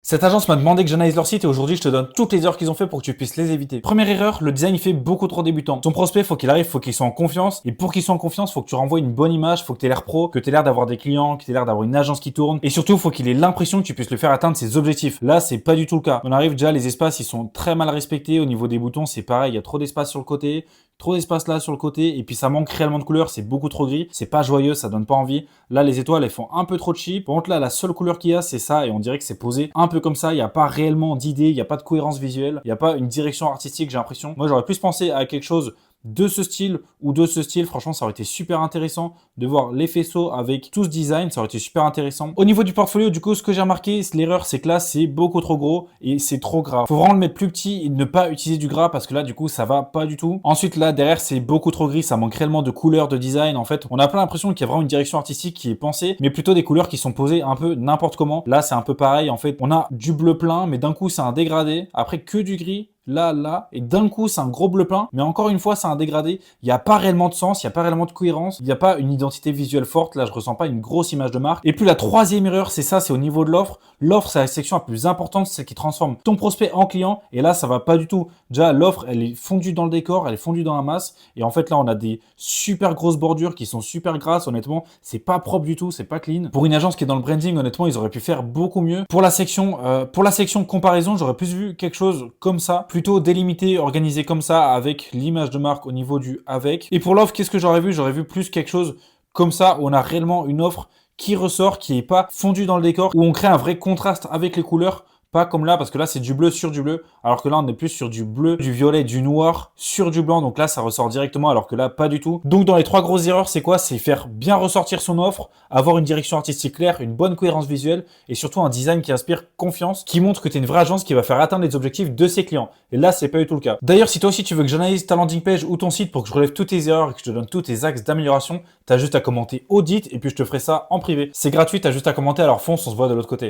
Cette agence m'a demandé que j'analyse leur site et aujourd'hui je te donne toutes les erreurs qu'ils ont fait pour que tu puisses les éviter. Première erreur, le design il fait beaucoup trop débutant. Ton prospect, faut qu'il arrive, faut qu'il soit en confiance et pour qu'il soit en confiance, faut que tu renvoies une bonne image, faut que tu aies l'air pro, que tu aies l'air d'avoir des clients, que tu aies l'air d'avoir une agence qui tourne et surtout faut qu'il ait l'impression que tu puisses le faire atteindre ses objectifs. Là, c'est pas du tout le cas. On arrive déjà, les espaces ils sont très mal respectés au niveau des boutons, c'est pareil, il y a trop d'espace sur le côté, trop d'espace là sur le côté et puis ça manque réellement de couleur, c'est beaucoup trop gris, c'est pas joyeux, ça donne pas envie. Là, les étoiles elles font un peu trop cheap. Par contre là, la seule couleur qu'il y a, c'est ça et on dirait que c'est posé un peu comme ça, il y a pas réellement d'idée, il n'y a pas de cohérence visuelle, il n'y a pas une direction artistique, j'ai l'impression. Moi, j'aurais plus pensé à quelque chose de ce style ou de ce style. Franchement, ça aurait été super intéressant de voir les faisceaux avec tout ce design. Ça aurait été super intéressant. Au niveau du portfolio, du coup, ce que j'ai remarqué, l'erreur, c'est que là, c'est beaucoup trop gros et c'est trop gras. Faut vraiment le mettre plus petit et ne pas utiliser du gras parce que là, du coup, ça va pas du tout. Ensuite, là, derrière, c'est beaucoup trop gris. Ça manque réellement de couleurs, de design. En fait, on a pas l'impression qu'il y a vraiment une direction artistique qui est pensée, mais plutôt des couleurs qui sont posées un peu n'importe comment. Là, c'est un peu pareil. En fait, on a du bleu plein, mais d'un coup, c'est un dégradé. Après, que du gris. Là, et d'un coup, c'est un gros bleu plein, mais encore une fois, c'est un dégradé. Il n'y a pas réellement de sens, il n'y a pas réellement de cohérence, il n'y a pas une identité visuelle forte. Là, je ressens pas une grosse image de marque. Et puis la troisième erreur, c'est ça, c'est au niveau de l'offre. L'offre, c'est la section la plus importante, c'est celle qui transforme ton prospect en client. Et là, ça va pas du tout. Déjà, l'offre, elle est fondue dans le décor, elle est fondue dans la masse. Et en fait, là, on a des super grosses bordures qui sont super grasses. Honnêtement, c'est pas propre du tout, c'est pas clean. Pour une agence qui est dans le branding, honnêtement, ils auraient pu faire beaucoup mieux. Pour la section comparaison, j'aurais plus vu quelque chose comme ça, plutôt délimité, organisé comme ça, avec l'image de marque au niveau du avec. Et pour l'offre, qu'est-ce que j'aurais vu? J'aurais vu plus quelque chose comme ça, où on a réellement une offre qui ressort, qui est pas fondue dans le décor, où on crée un vrai contraste avec les couleurs. Pas comme là, parce que là, c'est du bleu sur du bleu, alors que là, on est plus sur du bleu, du violet, du noir sur du blanc. Donc là, ça ressort directement, alors que là, pas du tout. Donc dans les trois grosses erreurs, c'est quoi? C'est faire bien ressortir son offre, avoir une direction artistique claire, une bonne cohérence visuelle, et surtout un design qui inspire confiance, qui montre que tu es une vraie agence qui va faire atteindre les objectifs de ses clients. Et là, c'est pas du tout le cas. D'ailleurs, si toi aussi tu veux que j'analyse ta landing page ou ton site pour que je relève toutes tes erreurs et que je te donne tous tes axes d'amélioration, t'as juste à commenter audit et puis je te ferai ça en privé. C'est gratuit, t'as juste à commenter, alors fonce, on se voit de l'autre côté.